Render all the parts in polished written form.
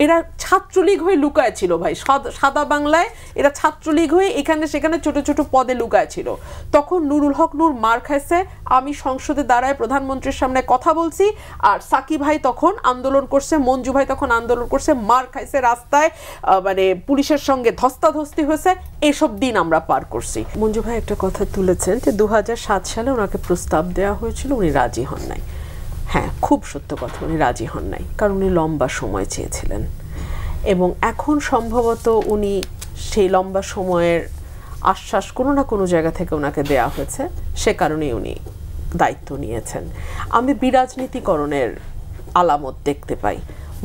এরা ছাত্রলীগ হয়ে লুকায় ছিল ভাই, সাদা বাংলায় এরা ছাত্রলীগ হয়ে এখানে সেখানে ছোট ছোট পদে লুকায় ছিল। তখন নুরুল হক নূর মার খাইছে, আমি সংসদে দাঁড়ায় প্রধানমন্ত্রীর সামনে কথা বলছি, আর সাকি ভাই তখন আন্দোলন করছে, মঞ্জু ভাই তখন আন্দোলন করছে, মার খাইছে রাস্তায়, মানে পুলিশের সঙ্গে ধস্তাধস্তি হয়েছে, এসব দিন আমরা পার করছি। মঞ্জু ভাই একটা কথা তুলেছেন যে 2007 সালে ওনাকে প্রস্তাব দেওয়া হয়েছিল, উনি রাজি হন নাই। হ্যাঁ, খুব সত্য কথা, উনি রাজি হন নাই, কারণ উনি লম্বা সময় চেয়েছিলেন এবং এখন সম্ভবত উনি সেই লম্বা সময়ের আশ্বাস কোনো না কোনো জায়গা থেকে ওনাকে দেয়া হয়েছে, সে কারণেই উনি দায়িত্ব নিয়েছেন। আমি বিরাজনীতিকরণের আলামত দেখতে পাই।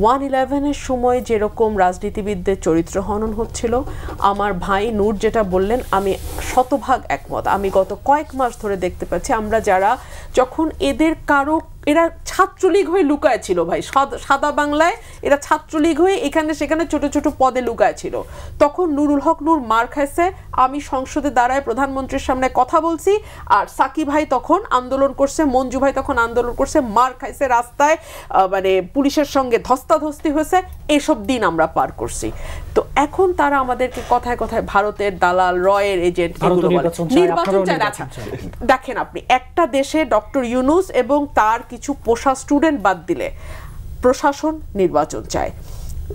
1/11-এর সময় যেরকম রাজনীতিবিদদের চরিত্র হনন হচ্ছিল, আমার ভাই নূর যেটা বললেন আমি শতভাগ একমত। আমি গত কয়েক মাস ধরে দেখতে পাচ্ছি আমরা যারা যখন এদের কারো, এরা ছাত্রলীগ হয়ে লুকায় ছিল ভাই, সাদা বাংলায় এরা ছাত্রলীগ হয়ে এখানে সেখানে ছোট ছোট পদে লুকায় ছিল। তখন নুরুল হক নূর মার খাইছে, আমি সংসদে দাঁড়ায় প্রধানমন্ত্রীর সামনে কথা বলছি, আর সাকি ভাই তখন আন্দোলন করছে, মঞ্জু ভাই তখন আন্দোলন করছে, মার খাইছে রাস্তায়, মানে পুলিশের সঙ্গে ধস্তাধস্তি হয়েছে, এসব দিন আমরা পার করছি। তো এখন তারা আমাদেরকে কথায় কথায় ভারতের দালাল, রয়ের এজেন্ট, নির্বাচন চায়। আচ্ছা দেখেন, আপনি একটা দেশে ডক্টর ইউনূস এবং তার কিছু পোষা স্টুডেন্ট বাদ দিলে প্রশাসন নির্বাচন চায়,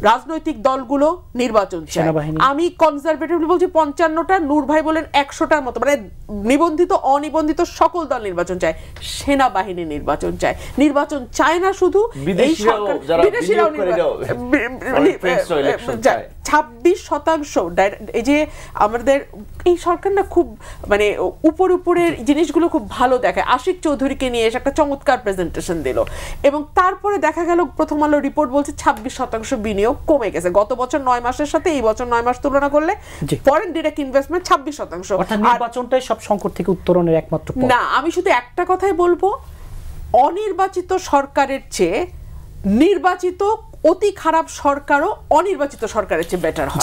রাজনৈতিক দলগুলো নির্বাচন চায়। আমি কনজারভেটিভলি বলছি 55টা, নূর ভাই বলেন 100টার মতো, মানে নিবন্ধিত অনিবন্ধিত সকল দল নির্বাচন চায়। সেনাবাহিনী নির্বাচন চায়, নির্বাচন চায় না শুধু এই সরকার, বিদেশিরাও 26%। এই যে আমাদের এই সরকার না খুব মানে উপরের জিনিসগুলো খুব ভালো দেখায়। আশিক চৌধুরীকে নিয়ে এসে একটা চমৎকার প্রেজেন্টেশন দিল এবং তারপরে দেখা গেল প্রথম আলো রিপোর্ট বলছে 26% বিনিয়োগ কমে গেছে গত বছর 9 মাসের সাথে এই বছর 9 মাস তুলনা করলে। Foreign direct investment 26%। অর্থাৎ নির্বাচনটাই সব সংকট থেকে উত্তরণের একমাত্র পথ। না, আমি শুধু একটা কথাই বলবো, অনির্বাচিত সরকারের চেয়ে নির্বাচিত অতি খারাপ সরকারও অনির্বাচিত সরকারের চেয়ে বেটার হয়।